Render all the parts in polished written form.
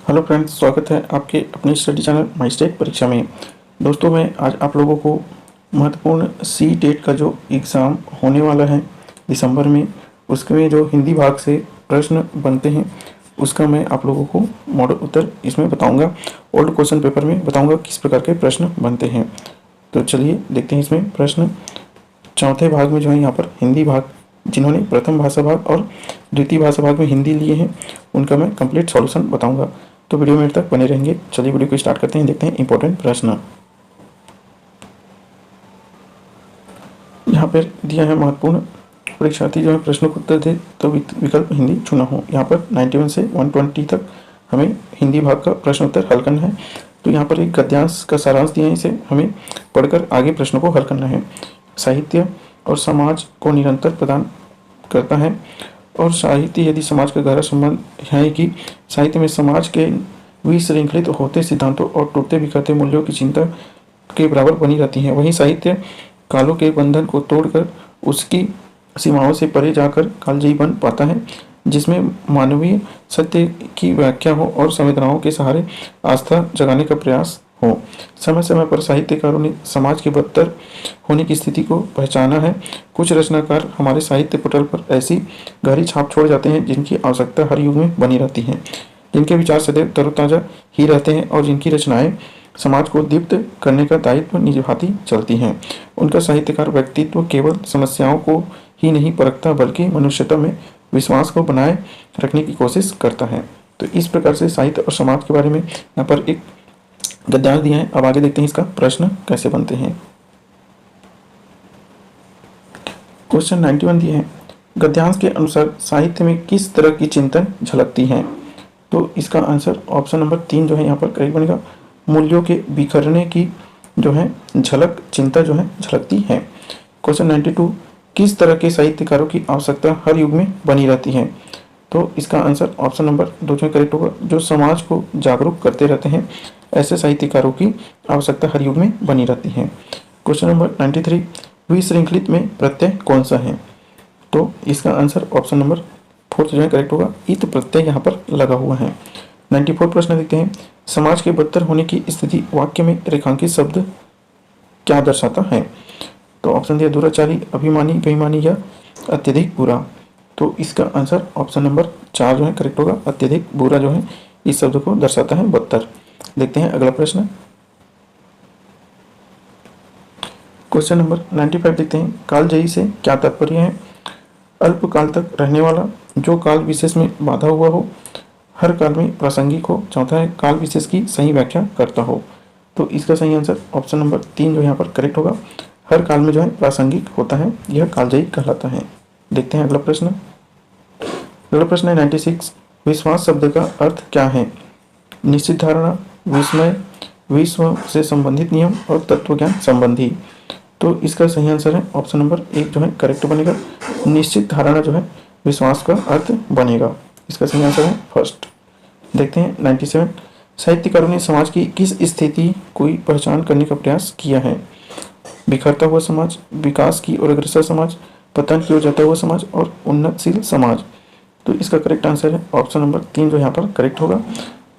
Hello friends, स्वागत है आपके अपने स्टडी चैनल माई स्टेट परीक्षा में। दोस्तों, मैं आज आप लोगों को महत्वपूर्ण सी टेट का जो एग्ज़ाम होने वाला है दिसंबर में, उसमें जो हिंदी भाग से प्रश्न बनते हैं उसका मैं आप लोगों को मॉडल उत्तर इसमें बताऊंगा। ओल्ड क्वेश्चन पेपर में बताऊंगा किस प्रकार के प्रश्न बनते हैं। तो चलिए देखते हैं इसमें प्रश्न। चौथे भाग में जो है यहाँ पर हिंदी भाग, जिन्होंने प्रथम भाषा भाग और द्वितीय भाषा भाग में हिंदी लिए हैं उनका मैं कंप्लीट सॉल्यूशन बताऊंगा। तो वीडियो में तक बने रहेंगे। चलिए वीडियो को स्टार्ट करते हैं, देखते हैं इंपॉर्टेंट प्रश्न। यहाँ पर दिया है महत्वपूर्ण परीक्षार्थी जो है प्रश्नों को उत्तर दे तो विकल्प हिंदी चुना हो। यहाँ पर 91 से 120 तक हमें हिंदी भाग का प्रश्न उत्तर हल करना है। तो यहाँ पर एक गद्यांश का सारांश दिया है, इसे हमें पढ़कर आगे प्रश्नों को हल करना है। साहित्य और समाज को निरंतर प्रदान करता है, और साहित्य यदि समाज का गहरा संबंध है कि साहित्य में समाज के विश्रृंखलित होते सिद्धांतों और टूटते बिखरते मूल्यों की चिंता के बराबर बनी रहती है, वहीं साहित्य कालों के बंधन को तोड़कर उसकी सीमाओं से परे जाकर कालजयी बन पाता है, जिसमें मानवीय सत्य की व्याख्या हो और संवेदनाओं के सहारे आस्था जगाने का प्रयास हो। समय समय पर साहित्यकारों ने समाज के बदतर होने की स्थिति को पहचाना है। कुछ रचनाकार हमारे साहित्य पटल पर ऐसी गहरी छाप छोड़ जाते हैं जिनकी आवश्यकता हर युग में बनी रहती है, जिनके विचार सदैव तरोताजा ही रहते हैं और जिनकी रचनाएं समाज को दीप्त करने का दायित्व निभाती चलती हैं। उनका साहित्यकार व्यक्तित्व केवल समस्याओं को ही नहीं परखता, बल्कि मनुष्यता में विश्वास को बनाए रखने की कोशिश करता है। तो इस प्रकार से साहित्य और समाज के बारे में यहाँ पर एक गद्यांश दिया है। अब आगे देखते हैं इसका प्रश्न कैसे बनते हैं। क्वेश्चन 91 दिए हैं, गद्यांश के अनुसार साहित्य में किस तरह की चिंतन झलकती है। तो इसका आंसर ऑप्शन नंबर 3 जो है यहाँ पर करेक्ट बनेगा। मूल्यों के बिखरने की जो है झलक, चिंता जो है झलकती है। क्वेश्चन 92, किस तरह के साहित्यकारों की आवश्यकता हर युग में बनी रहती है। तो इसका आंसर ऑप्शन नंबर 2 जो करेक्ट होगा। जो समाज को जागरूक करते रहते हैं, ऐसे साहित्यकारों की आवश्यकता हर युग में बनी रहती है। क्वेश्चन नंबर 93, विश्रृंखलित में प्रत्यय कौन सा है। तो इसका आंसर ऑप्शन नंबर 4 जो है करेक्ट होगा। इत प्रत्यय यहाँ पर लगा हुआ है। 94 प्रश्न देखते हैं, समाज के बदतर होने की स्थिति वाक्य में रेखांकित शब्द क्या दर्शाता है। तो ऑप्शन दिया दुराचारी, अभिमानी, बेईमानी या अत्यधिक बुरा। तो इसका आंसर ऑप्शन नंबर 4 जो है करेक्ट होगा। अत्यधिक बुरा जो है इस शब्द को दर्शाता है, बदतर। देखते हैं अगला प्रश्न। क्वेश्चन नंबर 95 देखते हैं, कालजयी से क्या तात्पर्य है। अल्प काल तक रहने वाला, जो काल विशेष में बाधा हुआ हो, हर काल में प्रासंगिक हो। चौथा है काल विशेष की सही व्याख्या करता हो। तो इसका सही आंसर ऑप्शन नंबर 3 जो यहाँ पर करेक्ट होगा। हर काल में जो है प्रासंगिक होता है, यह कालजयी कहलाता है। देखते हैं अगला प्रश्न। अगला प्रश्न है 96, विश्वास शब्द का अर्थ क्या है। निश्चित धारणा, विस्मय, विश्व से संबंधित नियम और तत्वज्ञान संबंधी। तो इसका सही आंसर है ऑप्शन नंबर 1 जो है करेक्ट बनेगा। निश्चित धारणा जो है विश्वास का अर्थ बनेगा। इसका सही आंसर है फर्स्ट। देखते हैं 97, साहित्यकारों ने समाज की किस स्थिति को पहचान करने का प्रयास किया है। बिखरता हुआ समाज, विकास की ओर अग्रसर समाज, पतन की ओर जाता हुआ समाज और उन्नतशील समाज। तो इसका करेक्ट आंसर है ऑप्शन नंबर 3 जो यहाँ पर करेक्ट होगा।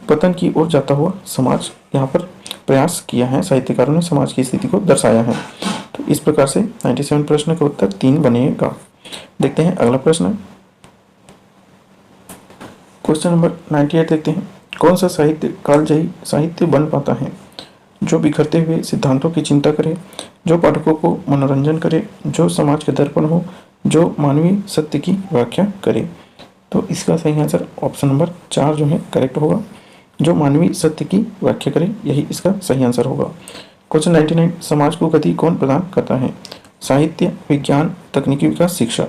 पतन की ओर जाता हुआ समाज यहाँ पर प्रयास किया है, साहित्यकारों ने समाज की स्थिति को दर्शाया है। तो इस प्रकार से 97 प्रश्न का उत्तर 3 बनेगा। देखते हैं अगला प्रश्न। क्वेश्चन नंबर 98 देखते हैं, कौन सा साहित्य कालजयी साहित्य बन पाता है। जो बिखरते हुए सिद्धांतों की चिंता करे, जो पाठकों को मनोरंजन करे, जो समाज के दर्पण हो, जो मानवीय सत्य की व्याख्या करे। तो इसका सही आंसर ऑप्शन नंबर 4 जो है करेक्ट होगा। जो मानवीय सत्य की व्याख्या करे, यही इसका सही आंसर होगा। क्वेश्चन 99, समाज को गति कौन प्रदान करता है। साहित्य, विज्ञान, तकनीकी विकास, शिक्षा।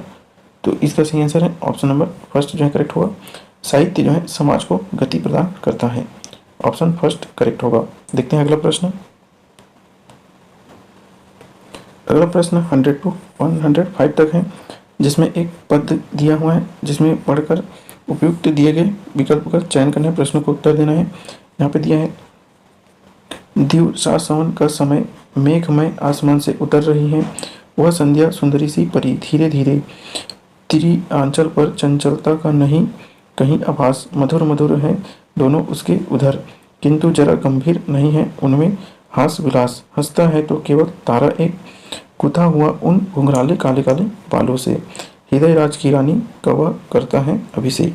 तो इसका सही आंसर है ऑप्शन नंबर फर्स्ट जो है करेक्ट होगा। साहित्य जो है समाज को गति प्रदान करता है, ऑप्शन फर्स्ट करेक्ट होगा। देखते हैं अगला प्रश्न। अगला प्रश्न 100 to 105 तक है, जिसमें एक पद दिया हुआ है, जिसमें पढ़कर उपयुक्त दिए गए विकल्प का चयन करना है, प्रश्न को उत्तर देना है। यहाँ पे दिया है, दिवसा सावन का समय, मेघमय आसमान से उतर रही है, वह संध्या सुंदरी सी परी, धीरे धीरे तेरी आंचल पर चंचलता का नहीं कहीं आभास, मधुर मधुर है दोनों उसके उधर, किंतु जरा गंभीर नहीं है उनमें हास विलास। हंसता है तो केवल तारा एक, गुथा हुआ उन घुंघराले काले काले बालों से। हृदय राज की रानी कवा करता है अभिषेक।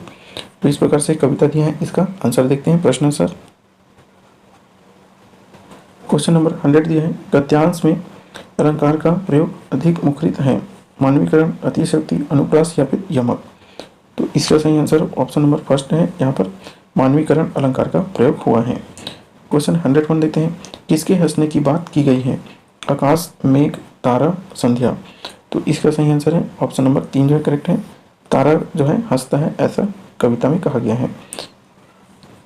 तो इस प्रकार से कविता दिया है, इसका आंसर देखते हैं। प्रश्न आंसर क्वेश्चन नंबर 100 दिया है, गद्यांश में अलंकार का प्रयोग अधिक मुखरित है, मानवीकरण, अतिशयोक्ति, अनुप्रास या फिर यमक। तो इसका सही आंसर ऑप्शन नंबर फर्स्ट है, यहाँ पर मानवीकरण अलंकार का प्रयोग हुआ है। क्वेश्चन 101 देखते हैं, किसके हंसने की बात की गई है, आकाश, मेघ, तारा, संध्या। तो इसका सही आंसर है ऑप्शन नंबर 3 जो है करेक्ट है, तारा जो है हंसता है ऐसा कविता में कहा गया है।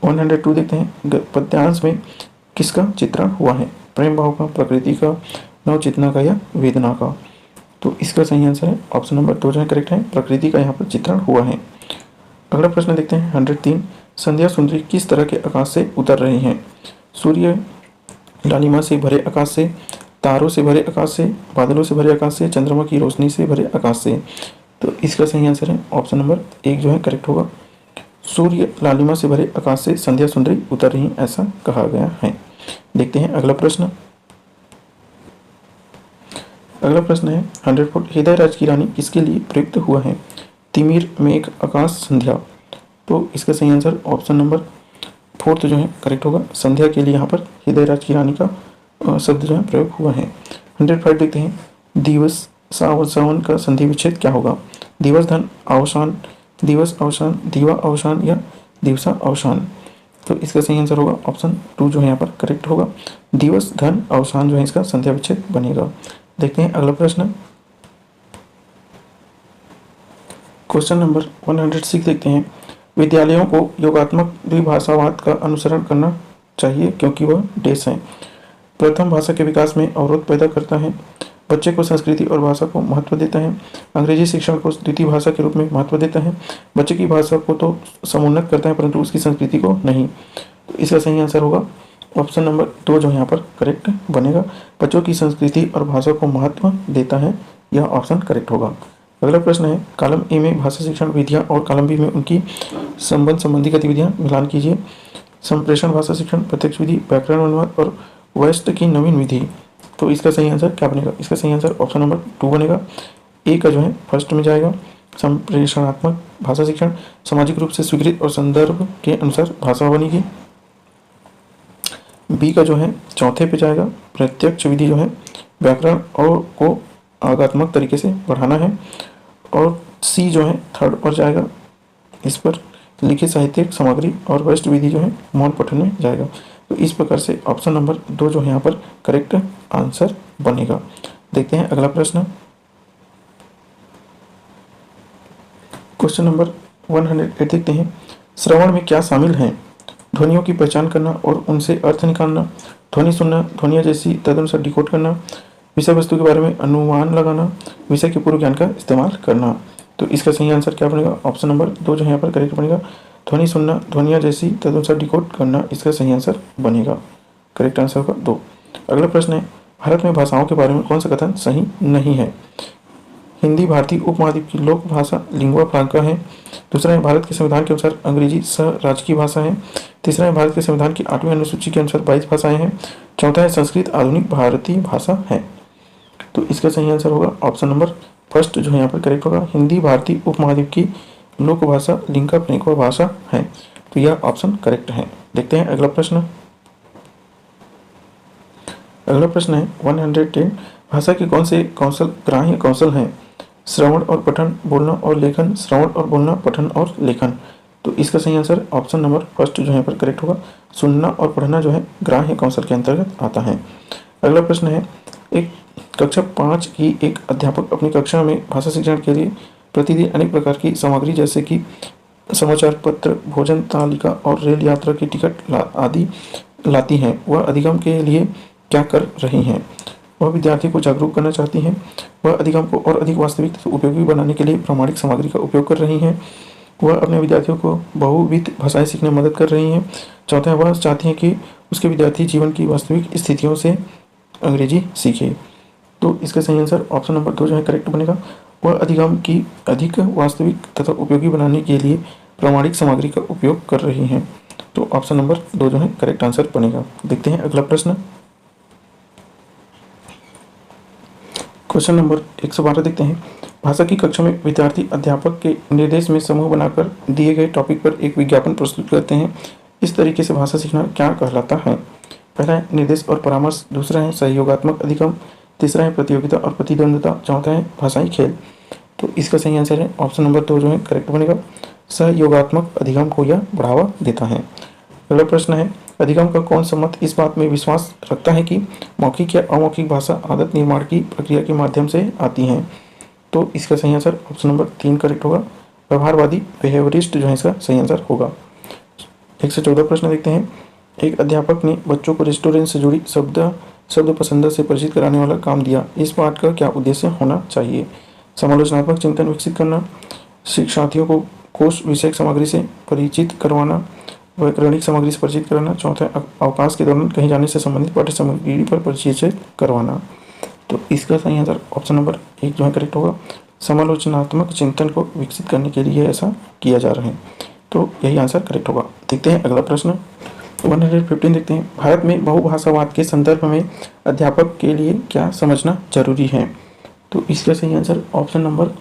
102 देखते हैं, पद्यांश में किसका चित्रण हुआ है, प्रेम भाव का, प्रकृति का, नवचेतना का या वेदना का। तो इसका सही आंसर है ऑप्शन नंबर 2 जो है करेक्ट है, प्रकृति का यहाँ पर चित्रण हुआ है। अगला प्रश्न देखते हैं 103, संध्या सुंदरी किस तरह के आकाश से उतर रही हैं, सूर्य लालिमा से भरे आकाश से, तारों से भरे आकाश से, बादलों से भरे आकाश से, चंद्रमा की रोशनी से भरे आकाश से। तो इसका सही आंसर है ऑप्शन नंबर 1 जो है करेक्ट होगा, सूर्य लालिमा से भरे आकाश से संध्या सुंदरी उतर रही ऐसा कहा गया है। देखते हैं अगला प्रश्न। अगला प्रश्न है 104, हृदय राज की रानी किसके लिए प्रयुक्त हुआ है, तिमिर, मेघ, आकाश, संध्या। तो इसका सही आंसर ऑप्शन नंबर 4 जो है करेक्ट होगा, संध्या के लिए यहाँ पर हृदय राज की रानी का शब्द जो है प्रयोग हुआ है। 105 देखते हैं, दिवस सावन का संधि विच्छेद क्या होगा, दिवस धन अवसान, दिवस अवसान, दीवा अवसान या दिवसा अवसान। तो इसका सही आंसर होगा ऑप्शन 2 जो है यहाँ पर करेक्ट होगा, दिवस धन अवसान जो है इसका संध्या विच्छेद बनेगा। देखते हैं अगला प्रश्न। क्वेश्चन नंबर 106 देखते हैं, विद्यालयों को योगात्मक द्विभाषावाद का अनुसरण करना चाहिए क्योंकि वह देश है, प्रथम भाषा के विकास में अवरोध पैदा करता है, बच्चे को संस्कृति और भाषा को महत्व देता है, अंग्रेजी शिक्षण को द्वितीय भाषा के रूप में महत्व देता है, बच्चे की भाषा को तो समुन्नत करता है परंतु उसकी संस्कृति को नहीं। तो इसका सही आंसर होगा ऑप्शन नंबर 2 जो यहाँ पर करेक्ट बनेगा, बच्चों की संस्कृति और भाषा को महत्व देता है, यह ऑप्शन करेक्ट होगा। अगला प्रश्न है, कॉलम ए में भाषा शिक्षण विधियाँ और कॉलम बी में उनकी संबंध संबंधी गतिविधियाँ मिलान कीजिए। संप्रेषण भाषा शिक्षण, प्रत्यक्ष विधि, व्याकरण अनुवाद और वेस्ट की नवीन विधि। तो इसका सही आंसर क्या बनेगा, इसका सही आंसर ऑप्शन नंबर 2 बनेगा, ए का जो है फर्स्ट में जाएगा, संप्रेषणात्मक भाषा शिक्षण सामाजिक रूप से स्वीकृत और संदर्भ के अनुसार भाषा बनेगी। बी का जो है चौथे पे जाएगा, प्रत्यक्ष विधि जो है व्याकरण और को आगात्मक तरीके से बढ़ाना है, और सी जो है थर्ड पर जाएगा, इस पर लिखित साहित्यिक सामग्री, और वेस्ट विधि जो है मौन पठन में जाएगा। तो इस प्रकार से ऑप्शन नंबर 2 जो है यहाँ पर करेक्ट आंसर बनेगा। देखते हैं अगला प्रश्न। क्वेश्चन नंबर 108 देखते हैं, श्रवण में क्या शामिल है, ध्वनियों की पहचान करना और उनसे अर्थ निकालना, ध्वनि सुनना, ध्वनिया जैसी तदनुसार डिकोड करना, विषय वस्तु के बारे में अनुमान लगाना, विषय के पूर्व ज्ञान का इस्तेमाल करना। तो इसका सही आंसर क्या बनेगा, ऑप्शन नंबर 2 जो है यहाँ पर करेक्ट बनेगा, ध्वनि सुनना, ध्वनिया जैसी तदनुसार डिकोड करना, इसका सही आंसर बनेगा, करेक्ट आंसर होगा 2। अगला प्रश्न है, भारत में भाषाओं के बारे में कौन सा कथन सही नहीं है, हिंदी भारतीय उपमहाद्वीप की लोक भाषा लिंगुआ फ्रांका है, दूसरा है भारत के संविधान के अनुसार अंग्रेजी सह राजकीय भाषा है, तीसरा है भारत के संविधान की 8वीं अनुसूची के अनुसार 22 भाषाएं हैं, चौथा है संस्कृत आधुनिक भारतीय भाषा है। तो इसका सही आंसर होगा ऑप्शन नंबर फर्स्ट जो है यहाँ पर करेक्ट होगा, हिंदी भारतीय उपमहाद्वीप की लोक भाषा लिंगुआ फ्रैंका भाषा है। तो यह ऑप्शन करेक्ट है। देखते हैं अगला प्रश्न। अगला प्रश्न है 110, भाषा के कौन से कौशल ग्राह्य कौशल हैं, श्रवण और पठन, बोलना और लेखन, श्रवण और बोलना, पठन और लेखन। तो इसका सही आंसर ऑप्शन नंबर फर्स्ट जो है यहाँ पर करेक्ट होगा, सुनना और पढ़ना जो है ग्राह्य कौशल के अंतर्गत आता है। अगला प्रश्न है, एक कक्षा 5 की एक अध्यापक अपनी कक्षा में भाषा शिक्षण के लिए प्रतिदिन अनेक प्रकार की सामग्री जैसे कि समाचार पत्र, भोजन तालिका और रेल यात्रा की टिकट आदि लाती हैं। वह अधिगम के लिए क्या कर रही हैं, वह विद्यार्थी को जागरूक करना चाहती हैं, वह अधिगम को और अधिक वास्तविक तथा उपयोगी बनाने के लिए प्रामाणिक सामग्री का उपयोग कर रही हैं, वह अपने विद्यार्थियों को बहुविध भाषाएं सीखने में मदद कर रही हैं, चौथा वह चाहती हैं कि उसके विद्यार्थी जीवन की वास्तविक स्थितियों से अंग्रेजी सीखे। तो इसका सही आंसर ऑप्शन नंबर 2 जो है करेक्ट बनेगा, वह अधिगम की अधिक वास्तविक तथा उपयोगी बनाने के लिए प्रामाणिक सामग्री का उपयोग कर रही हैं। तो ऑप्शन नंबर 2 जो है करेक्ट आंसर बनेगा। देखते हैं अगला प्रश्न, क्वेश्चन नंबर 112 देखते हैं। भाषा की कक्षा में विद्यार्थी अध्यापक के निर्देश में समूह बनाकर दिए गए टॉपिक पर एक विज्ञापन प्रस्तुत करते हैं। इस तरीके से भाषा सीखना क्या कहलाता है? पहला है निर्देश और परामर्श, दूसरा है सहयोगात्मक अधिगम, तीसरा है प्रतियोगिता और प्रतिद्वंद्विता, चौथा है भाषाई खेल। तो इसका सही आंसर है ऑप्शन नंबर 2 जो है करेक्ट बनेगा। सहयोगात्मक अधिगम को यह बढ़ावा देता है। अगला प्रश्न है, अधिगम का कौन सा मत इस बात में विश्वास रखता है कि मौखिक या अमौखिक भाषा आदत निर्माण की प्रक्रिया के माध्यम से आती है? तो इसका सही आंसर ऑप्शन नंबर 3 करेक्ट होगा। व्यवहारवादी बिहेवियरिस्ट जो है इसका सही आंसर होगा। 114 प्रश्न देखते हैं। एक अध्यापक ने बच्चों को रेस्टोरेंट से जुड़ी शब्द पसंद से परिचित कराने वाला काम दिया। इस पाठ का क्या उद्देश्य होना चाहिए? समालोचनात्मक चिंतन विकसित करना, शिक्षार्थियों को कोश विषयक सामग्री से परिचित करवाना, वैकरणिक सामग्री से परिचित कराना, चौथा अवकाश के दौरान कहीं जाने से संबंधित पाठ्य सामग्री पर परिचित करवाना। तो इसका सही आंसर ऑप्शन नंबर 1 जो है करेक्ट होगा। समालोचनात्मक चिंतन को विकसित करने के लिए ऐसा किया जा रहा है, तो यही आंसर करेक्ट होगा। देखते हैं अगला प्रश्न 115 देखते हैं। भारत में बहुभाषावाद के संदर्भ में अध्यापक के लिए क्या समझना जरूरी है? तो इसका सही आंसर ऑप्शन नंबर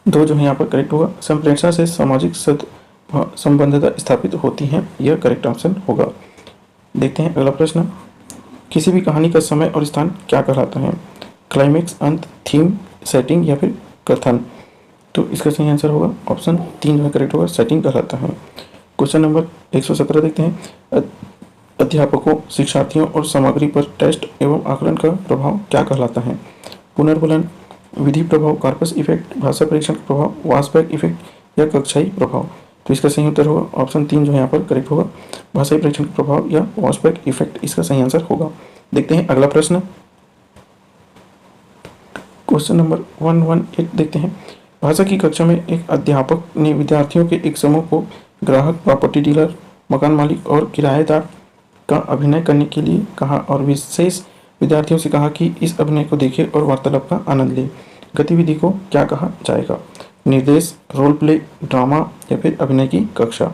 2 जो है यहाँ पर करेक्ट होगा। संप्रेषण से सामाजिक संबंधता स्थापित होती है, यह करेक्ट ऑप्शन होगा। देखते हैं अगला प्रश्न, किसी भी कहानी का समय और स्थान क्या कहलाता है? क्लाइमेक्स, अंत, थीम, सेटिंग या फिर कथन? तो इसका सही आंसर होगा ऑप्शन 3 जो है करेक्ट होगा, सेटिंग कहलाता है। क्वेश्चन नंबर 117 देखते हैं। अध्यापकों, शिक्षार्थियों और सामग्री पर टेस्ट एवं आकलन का प्रभाव क्या कहलाता है? पुनर्बलन, विधि प्रभाव, कार्पस इफेक्ट, भाषा परीक्षण का प्रभाव, वासबैक इफेक्ट या कक्षाई प्रभाव? तो इसका सही उत्तर होगा ऑप्शन 3 जो है यहाँ पर करेक्ट होगा, भाषाई परीक्षण का प्रभाव या वासबैक इफेक्ट इसका सही आंसर होगा। देखते हैं अगला प्रश्न, क्वेश्चन नंबर 118 देखते हैं। भाषा की कक्षा में एक अध्यापक ने विद्यार्थियों के एक समूह को ग्राहक, प्रॉपर्टी डीलर, मकान मालिक और किराएदार का अभिनय करने के लिए कहा और विशेष विद्यार्थियों से कहा कि इस अभिनय को देखें और वार्तालाप का आनंद लें। गतिविधि को क्या कहा जाएगा? निर्देश, रोल प्ले, ड्रामा या फिर अभिनय की कक्षा?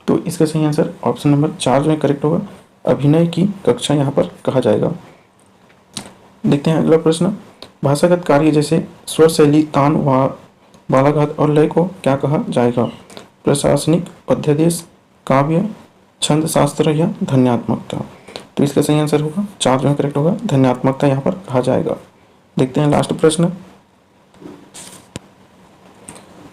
तो इसका सही आंसर ऑप्शन नंबर 4 जो है करेक्ट होगा, अभिनय की कक्षा यहाँ पर कहा जाएगा। देखते हैं अगला प्रश्न, भाषागत कार्य जैसे स्वर शैली, तान, बालाघात और लय को क्या कहा जाएगा? प्रशासनिक, अध्यादेश, काव्य, छंद शास्त्र या ध्वन्यात्मकता? तो इसका सही आंसर होगा 4 जो है करेक्ट होगा, ध्वन्यात्मकता यहाँ पर कहा जाएगा। देखते हैं लास्ट प्रश्न,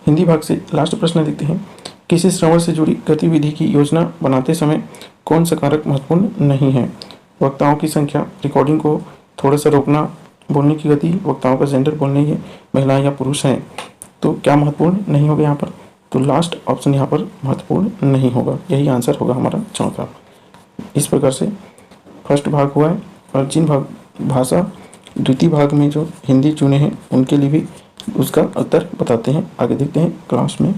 हिंदी भाग से लास्ट प्रश्न देखते हैं। किसी श्रवण से जुड़ी गतिविधि की योजना बनाते समय कौन सा कारक महत्वपूर्ण नहीं है? वक्ताओं की संख्या, रिकॉर्डिंग को थोड़ा सा रोकना, बोलने की गति, वक्ताओं का जेंडर, बोलने ये महिलाएं या पुरुष हैं? तो क्या महत्वपूर्ण नहीं होगा यहाँ पर? तो लास्ट ऑप्शन यहाँ पर महत्वपूर्ण नहीं होगा, यही आंसर होगा हमारा चौथा। इस प्रकार से फर्स्ट भाग हुआ है, और जिन भाषा द्वितीय भाग में जो हिंदी चुने हैं उनके लिए भी उसका उत्तर बताते हैं। आगे देखते हैं क्लास में।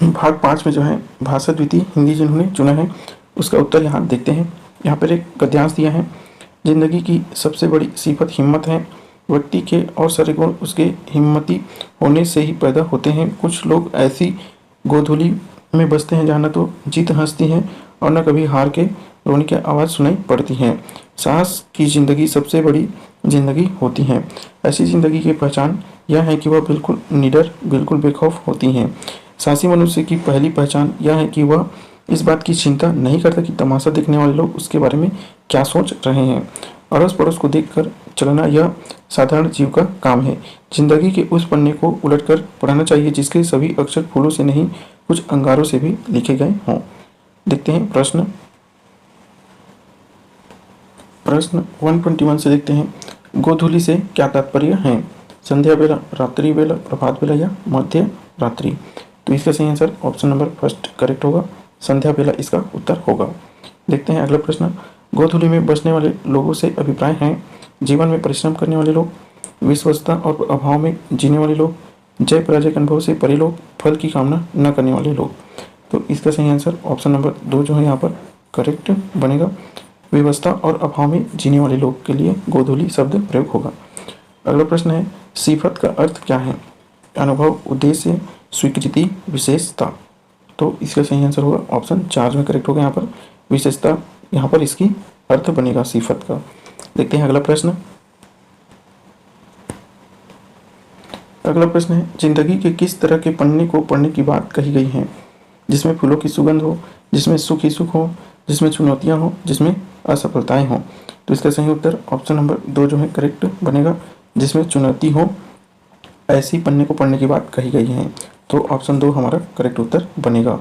भाग 5 में जो है भाषा द्वितीय हिंदी जिन्होंने चुना है उसका उत्तर यहाँ देखते हैं। यहाँ पर एक गद्यांश दिया है, जिंदगी की सबसे बड़ी सिफत हिम्मत है। व्यक्ति के और सारे गुण उसके हिम्मती होने से ही पैदा होते हैं। कुछ लोग ऐसी गोधूली में बसते हैं जहाँ न तो जीत हंसती है और न कभी हार के रोने की आवाज़ सुनाई पड़ती है। साहस की जिंदगी सबसे बड़ी जिंदगी होती है। ऐसी जिंदगी की पहचान यह है कि वह बिल्कुल निडर, बिल्कुल बेखौफ होती है। साहसी मनुष्य की पहली पहचान यह है कि वह इस बात की चिंता नहीं करता कि तमाशा देखने वाले लोग उसके बारे में क्या सोच रहे हैं। अड़ोस पड़ोस को देखकर चलना यह साधारण जीव का काम है। जिंदगी के उस पन्ने को उलटकर पढ़ना चाहिए जिसके सभी अक्षर फूलों से नहीं कुछ अंगारों से भी लिखे गए हों। देखते हैं प्रश्न 121 से देखते हैं, गोधूली से क्या तात्पर्य है? संध्या बेला, रात्रि बेला, प्रभात बेला या मध्य रात्रि? तो इसका सही answer option number first correct होगा, संध्या बेला इसका उत्तर होगा। देखते हैं अगला प्रश्न, गोधूली में बसने वाले लोगों से अभिप्राय हैं जीवन में परिश्रम करने वाले लोग, विश्वसता और अभाव में जीने वाले लोग, जय पराजय के अनुभव से परे लोग, फल की कामना न करने वाले लोग। तो इसका सही आंसर ऑप्शन नंबर 2 जो है यहाँ पर करेक्ट बनेगा, व्यवस्था और अभाव में जीने वाले लोग के लिए गोधूली शब्द प्रयोग होगा। अगला प्रश्न है, सिफत का अर्थ क्या है? अनुभव, उद्देश्य, स्वीकृति, विशेषता। तो इसका सही आंसर होगा ऑप्शन 4 में करेक्ट होगा। यहाँ पर विशेषता, यहाँ पर इसकी अर्थ बनेगा सिफत का। देखते हैं अगला प्रश्न। अगला प्रश्न है, जिंदगी के किस तरह के पन्ने को पढ़ने की बात कही गई है? जिसमें फूलों की सुगंध हो, जिसमें सुख ही सुख हो, जिसमें चुनौतियां हो, जिसमें असफलताएं हो। तो इसका सही उत्तर ऑप्शन नंबर 2 जो है करेक्ट बनेगा, जिसमें चुनौती हो ऐसी पन्ने को पढ़ने की बात कही गई है। तो ऑप्शन 2 हमारा करेक्ट उत्तर बनेगा।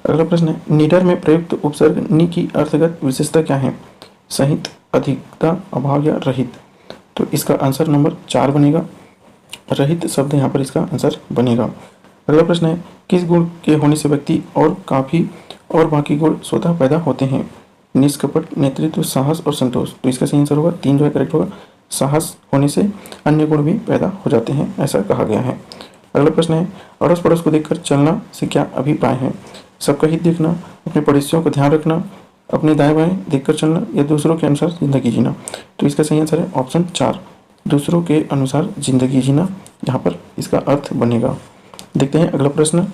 अगला प्रश्न है, निडर में प्रयुक्त उपसर्ग नि की अर्थगत विशेषता क्या है? सहित, अधिकता, अभाव या रहित। तो इसका आंसर नंबर 4 बनेगा, रहित शब्द यहाँ पर इसका आंसर बनेगा। अगला प्रश्न है, किस गुण के होने से व्यक्ति और काफी और बाकी गुण स्वतः पैदा होते हैं? निष्कपट, नेतृत्व, साहस और संतोष। तो इसका सही आंसर होगा 3 जो है करेक्ट होगा, साहस होने से अन्य गुण भी पैदा हो जाते हैं, ऐसा कहा गया है। अगला प्रश्न है, अड़ोस पड़ोस को देखकर चलना से क्या अभिप्राय है? सबका हित देखना, अपने पड़ोसियों का ध्यान रखना, अपने दाएं बाएं देखकर चलना या दूसरों के अनुसार जिंदगी जीना। तो इसका सही आंसर है ऑप्शन 4, दूसरों के अनुसार जिंदगी जीना, यहाँ पर इसका अर्थ बनेगा। देखते हैं अगला प्रश्न।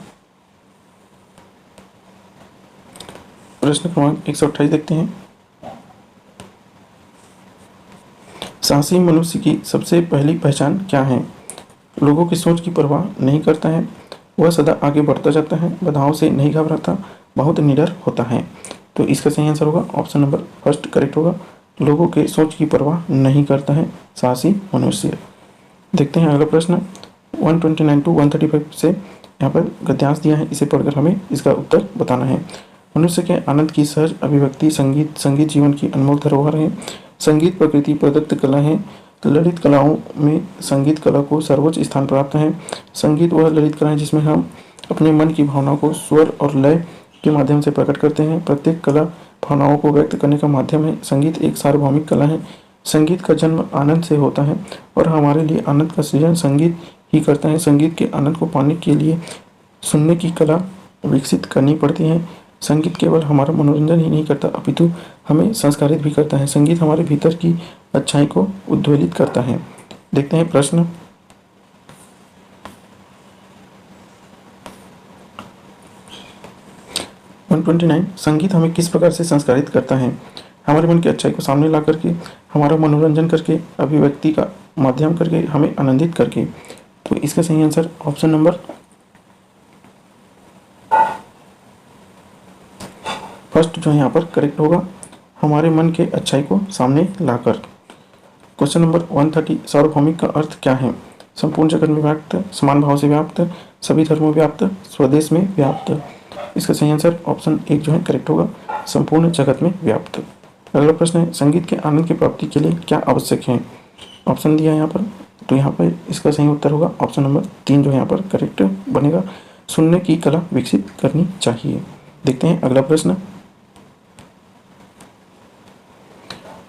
प्रश्न क्रमांक 128 देखते हैं। साहसी मनुष्य की सबसे पहली पहचान क्या है? लोगों की सोच की परवाह नहीं करता है, वह सदा आगे बढ़ता जाता है, बाधाओं से नहीं घबराता, बहुत निडर होता है। तो इसका सही आंसर होगा ऑप्शन नंबर 1 करेक्ट होगा, लोगों के सोच की परवाह नहीं करता है साहसी मनुष्य। देखते हैं अगला प्रश्न। 129 to 135 से यहाँ पर गद्यांश दिया है, इसे पढ़कर हमें इसका उत्तर बताना है। मनुष्य के आनंद की सहज अभिव्यक्ति संगीत जीवन की अनमोल धरोहर है। संगीत प्रकृति प्रदत्त कला है। ललित कलाओं में संगीत कला को सर्वोच्च स्थान प्राप्त है। संगीत वह ललित कला है जिसमें हम अपने मन की भावनाओं को स्वर और लय के माध्यम से प्रकट करते हैं। प्रत्येक कला भावनाओं को व्यक्त करने का माध्यम है। संगीत एक सार्वभौमिक कला है। संगीत का जन्म आनंद से होता है और हमारे लिए आनंद का सृजन संगीत ही करता है। संगीत के आनंद को पाने के लिए सुनने की कला विकसित करनी पड़ती है। संगीत केवल हमारा मनोरंजन ही नहीं करता अपितु हमें संस्कारित भी करता है। संगीत हमारे भीतर की अच्छाई को उद्वेलित करता है। देखते हैं प्रश्न। संगीत हमें किस प्रकार से संस्कारित करता है? हमारे मन की अच्छाई को सामने ला करके, हमारा मनोरंजन करके, अभिव्यक्ति का माध्यम करके, हमें आनंदित करके। तो इसका सही आंसर ऑप्शन नंबर फर्स्ट जो है यहाँ पर करेक्ट होगा, हमारे मन के अच्छाई को सामने लाकर। क्वेश्चन नंबर 130, सार्वभौमिक का अर्थ क्या है? संपूर्ण जगत में व्याप्त, समान भाव से व्याप्त, सभी धर्मों में व्याप्त, स्वदेश में व्याप्त। इसका सही आंसर ऑप्शन 1 जो है करेक्ट होगा, संपूर्ण जगत में व्याप्त। अगला प्रश्न है, संगीत के आनंद की प्राप्ति के लिए क्या आवश्यक है? ऑप्शन दिया है यहाँ पर, तो यहाँ पर इसका सही उत्तर होगा ऑप्शन नंबर 3 जो है यहाँ पर करेक्ट बनेगा, सुनने की कला विकसित करनी चाहिए। देखते हैं अगला प्रश्न।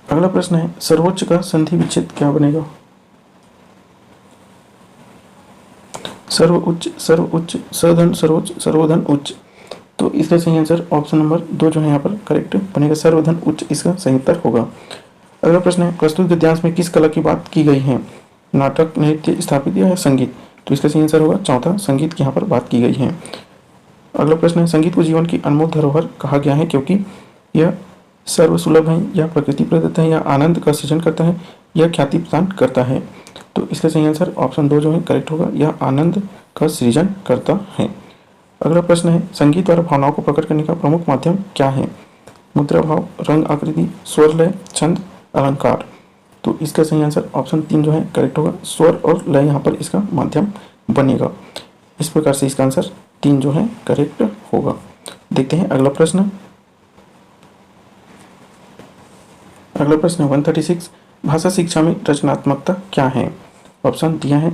अगला प्रश्न है, सर्वोच्च का संधि विच्छेद क्या बनेगा? सर्वोच्च, सर्वोच्च, सधन सर्वोच्च, सर्वधन उच्च। तो इसका सही आंसर ऑप्शन नंबर 2 जो है यहाँ पर करेक्ट बनेगा, सर्वधन उच्च इसका सही उत्तर होगा। अगला प्रश्न है, प्रस्तुत गद्यांश में किस कला की बात की गई है? नाटक, नृत्य, स्थापित या संगीत? तो इसका सही आंसर होगा चौथा, संगीत की यहाँ पर बात की गई है। अगला प्रश्न है, संगीत को जीवन की अनमोल धरोहर कहा गया है क्योंकि यह सर्वसुलभ है, या प्रकृति प्रदत्त है, या आनंद का सृजन करता है, या ख्याति प्रदान करता है। तो इसका सही आंसर ऑप्शन 2 जो है करेक्ट होगा, यह आनंद का सृजन करता है। अगला प्रश्न है, संगीत द्वारा भावनाओं को प्रकट करने का प्रमुख माध्यम क्या है? मुद्रा भाव, रंग आकृति, स्वर लय, छंद, अलंकार। तो इसका सही आंसर ऑप्शन 3 जो है करेक्ट होगा, स्वर और लय यहाँ पर इसका माध्यम बनेगा। इस प्रकार से इसका आंसर 3 जो है करेक्ट होगा। देखते हैं अगला प्रश्न। अगला प्रश्न 136, भाषा शिक्षा में रचनात्मकता क्या है? ऑप्शन दिया है,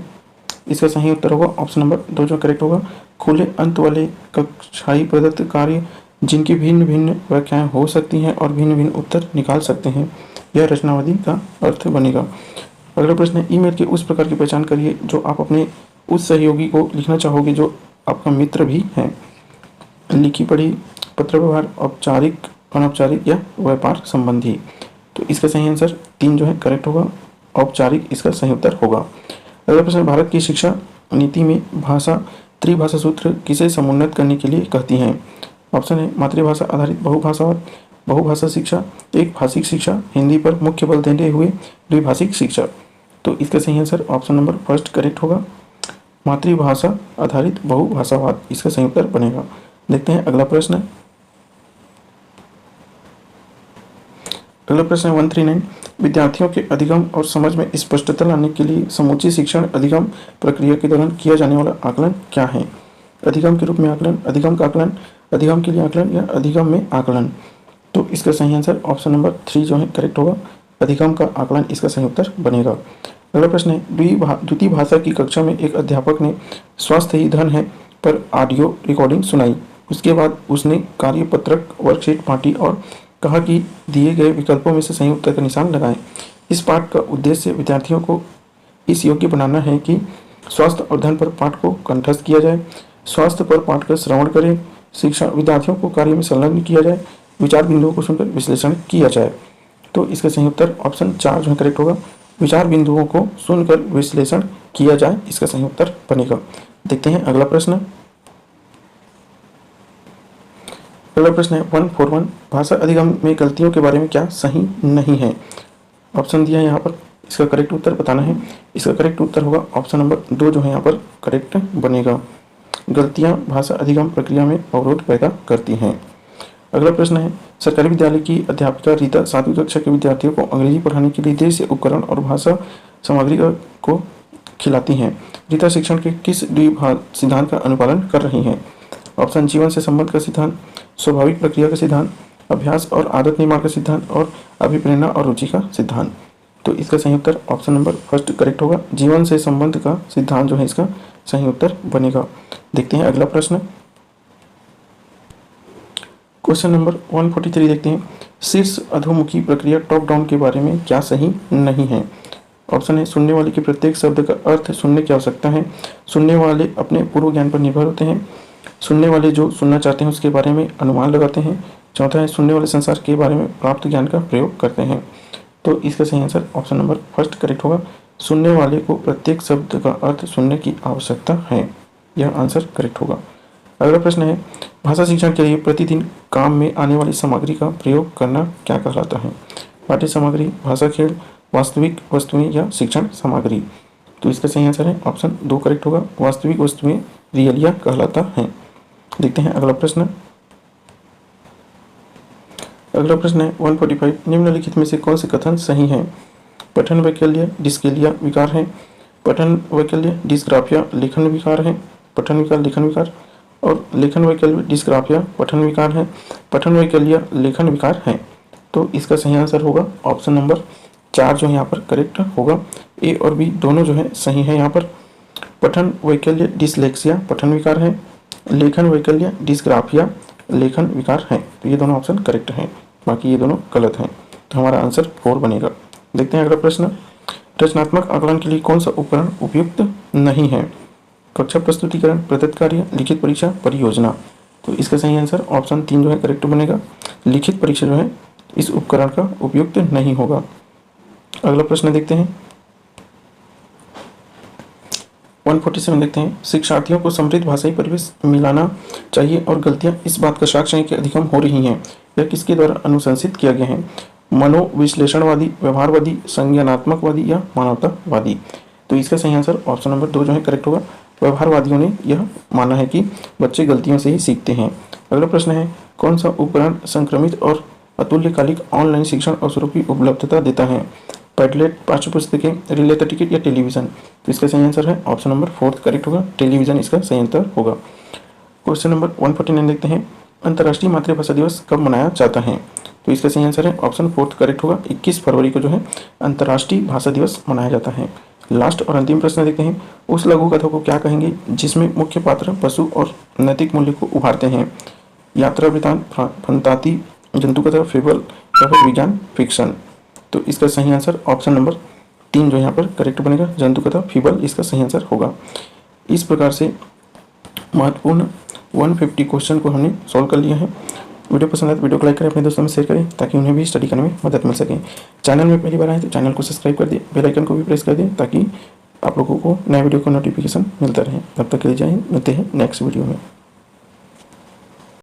इसका सही उत्तर होगा ऑप्शन नंबर 2 जो करेक्ट होगा, खुले अंत वाले कक्षाई प्रदत्त कार्य जिनकी भिन्न भिन्न व्याख्याएं हो सकती हैं और भिन्न भिन्न उत्तर निकाल सकते हैं, यह रचनावादी का अर्थ बनेगा। अगला प्रश्न है, ईमेल के उस प्रकार की पहचान करिए जो आप अपने उस सहयोगी को लिखना चाहोगे जो आपका मित्र भी है। लिखी पढ़ी, पत्र व्यवहार, औपचारिक, अनौपचारिक या व्यापार संबंधी। तो इसका सही आंसर 3 जो है करेक्ट होगा, औपचारिक इसका सही उत्तर होगा। अगला प्रश्न, भारत की शिक्षा नीति में भाषा त्रिभाषा सूत्र किसे समुन्नत करने के लिए कहती हैं? ऑप्शन है मातृभाषा आधारित बहुभाषावाद, बहुभाषा शिक्षा, एक भाषिक शिक्षा, हिंदी पर मुख्य बल देते हुए द्विभाषिक शिक्षा। तो इसका सही answer option number first correct होगा, मातृभाषा आधारित बहुभाषावाद इसका सही उत्तर बनेगा। देखते हैं अगला प्रश्न। अगला प्रश्न 139, विद्यार्थियों के अधिगम और समझ में स्पष्टता लाने के लिए समूची शिक्षण अधिगम प्रक्रिया के दौरान किया जाने वाला आकलन क्या है? अधिगम के रूप में आकलन, अधिगम का आकलन, अधिगम के लिए आकलन या अधिगम में आकलन। तो इसका सही आंसर ऑप्शन नंबर 3 जो है करेक्ट होगा, अधिगम का आकलन इसका सही उत्तर बनेगा। अगला प्रश्न है, द्वितीय भाषा की कक्षा में एक अध्यापक ने स्वास्थ्य ही धन है पर ऑडियो रिकॉर्डिंग सुनाई। उसके बाद उसने कार्यपत्रक वर्कशीट बांटी और कहा कि दिए गए विकल्पों में से सही उत्तर का निशान लगाएं। इस पाठ का उद्देश्य विद्यार्थियों को इस योग्य बनाना है कि स्वास्थ्य और धन पर पाठ को कंठस्थ किया जाए, स्वास्थ्य पर पाठ का श्रवण करें, शिक्षा विद्यार्थियों को कार्य में संलग्न किया जाए, विचार बिंदुओं को सुनकर विश्लेषण किया जाए। तो इसका सही उत्तर ऑप्शन 4 जो है करेक्ट होगा, विचार बिंदुओं को सुनकर विश्लेषण किया जाए इसका सही उत्तर बनेगा। देखते हैं अगला प्रश्न। अगला प्रश्न है 141, भाषा अधिगम में गलतियों के बारे में क्या सही नहीं है? ऑप्शन दिया है यहाँ पर, इसका करेक्ट उत्तर बताना है। इसका करेक्ट उत्तर होगा ऑप्शन नंबर 2 जो है यहाँ पर करेक्ट बनेगा, गलतियाँ भाषा अधिगम प्रक्रिया में अवरोध पैदा करती हैं। अगला प्रश्न है, सरकारी विद्यालय की अध्यापिका रीता 7वीं कक्षा के विद्यार्थियों को अंग्रेजी पढ़ाने के लिए देशी उपकरण और भाषा सामग्री को खिलाती हैं। रीता शिक्षण के किस सिद्धांत का अनुपालन कर रही हैं? ऑप्शन जीवन से संबंध का सिद्धांत, स्वाभाविक प्रक्रिया का सिद्धांत, अभ्यास और आदत निर्माण का सिद्धांत और अभिप्रेरणा और रुचि का सिद्धांत। तो इसका सही उत्तर ऑप्शन नंबर फर्स्ट करेक्ट होगा, जीवन से संबंध का सिद्धांत जो है इसका सही उत्तर बनेगा। देखते हैं अगला प्रश्न। क्वेश्चन नंबर 143 देखते हैं, शीर्ष अधोमुखी प्रक्रिया टॉप डाउन के बारे में क्या सही नहीं है? ऑप्शन है सुनने वाले के प्रत्येक शब्द का अर्थ सुनने की आवश्यकता है, सुनने वाले अपने पूर्व ज्ञान पर निर्भर होते हैं, सुनने वाले जो सुनना चाहते हैं उसके बारे में अनुमान लगाते हैं, चौथा है सुनने वाले संसार के बारे में प्राप्त ज्ञान का प्रयोग करते हैं। तो इसका सही answer option number first correct होगा, सुनने वाले को प्रत्येक शब्द का अर्थ सुनने की आवश्यकता है, यह आंसर करेक्ट होगा। अगला प्रश्न है, भाषा शिक्षण के लिए प्रतिदिन काम में आने वाली सामग्री का प्रयोग करना क्या कहलाता है? पाठ्य सामग्री, भाषा खेल, वास्तविक वस्तुएं या शिक्षण सामग्री। तो इसका सही आंसर है ऑप्शन 2 करेक्ट होगा, वास्तविक वस्तुएं रियलिया कहलाता है। देखते हैं अगला प्रश्न। अगला प्रश्न है 145, निम्नलिखित में से कौन से कथन सही है? पठन वैकल्य डिस्केलिया विकार है, पठन वैकल्य डिस्ग्राफिया लेखन विकार है, पठन विकार लेखन विकार, और लेखन वैकल्य डिस्ग्राफिया पठन विकार है, पठन वैकल्य लेखन विकार है। तो इसका सही आंसर होगा ऑप्शन नंबर 4 जो है यहाँ पर करेक्ट होगा, ए और बी दोनों जो है सही है। यहाँ पर पठन वैकल्य डिसलेक्सिया पठन विकार है, लेखन वैकल्य डिस्ग्राफिया लेखन विकार है। तो ये दोनों ऑप्शन करेक्ट हैं, बाकी ये दोनों गलत हैं। तो हमारा आंसर 4 बनेगा। देखते हैं अगला प्रश्न, रचनात्मक आकलन के लिए कौन सा उपकरण उपयुक्त नहीं है? कक्षा प्रस्तुतिकरण, प्रदत्त कार्य, लिखित परीक्षा, परियोजना। तो इसका सही आंसर ऑप्शन 3 जो है करेक्ट बनेगा, लिखित परीक्षा जो है इस उपकरण का उपयुक्त नहीं होगा। अगला प्रश्न देखते हैं 147 देखते हैं, शिक्षार्थियों को समृद्ध भाषाई परिवेश मिलाना चाहिए और गलतियां इस बात का साक्ष्य है कि अधिगम हो रही हैं। यह किसके द्वारा अनुशंसित किया गया है? मनोविश्लेषणवादी, व्यवहारवादी, संज्ञानात्मकवादी या मानवतावादी। तो इसका सही आंसर ऑप्शन नंबर 2 जो है करेक्ट होगा, व्यवहारवादियों ने यह माना है कि बच्चे गलतियों से ही सीखते हैं। अगला प्रश्न है, कौन सा उपकरण संक्रमित और अतुल्यकालिक ऑनलाइन शिक्षण अवसरों की उपलब्धता देता है? पैडलेट, पाठ्य पुस्तकें, रिले टिकट या टेलीविजन। तो इसका सही आंसर है ऑप्शन नंबर 4 करेक्ट होगा, टेलीविजन इसका सही आंसर होगा। क्वेश्चन नंबर 149 देखते हैं, अंतर्राष्ट्रीय मातृभाषा दिवस कब मनाया जाता है? तो इसका सही आंसर है ऑप्शन 4 करेक्ट होगा, 21 फरवरी को जो है अंतर्राष्ट्रीय भाषा दिवस मनाया जाता है। लास्ट और अंतिम प्रश्न देखते हैं, उस लघु कथा को क्या कहेंगे जिसमें मुख्य पात्र पशु और नैतिक मूल्य को उभारते हैं? यात्रा वृतांत, फंताती, जंतु कथा, फेबल या फिर विज्ञान फिक्शन। तो इसका सही आंसर ऑप्शन नंबर 3 जो यहाँ पर करेक्ट बनेगा, जंतु कथा, फीबल इसका सही आंसर होगा। इस प्रकार से महत्वपूर्ण 150 क्वेश्चन को हमने सॉल्व कर लिया है। वीडियो पसंद आए तो वीडियो को लाइक करें, अपने दोस्तों में शेयर करें ताकि उन्हें भी स्टडी करने में मदद मिल सके। चैनल में पहली बार आए तो चैनल को सब्सक्राइब कर दें, बेल आइकन को भी प्रेस कर दें ताकि आप लोगों को नए वीडियो का नोटिफिकेशन मिलता रहे। तब तक के लिए जय हिंद, मिलते हैं नेक्स्ट वीडियो में।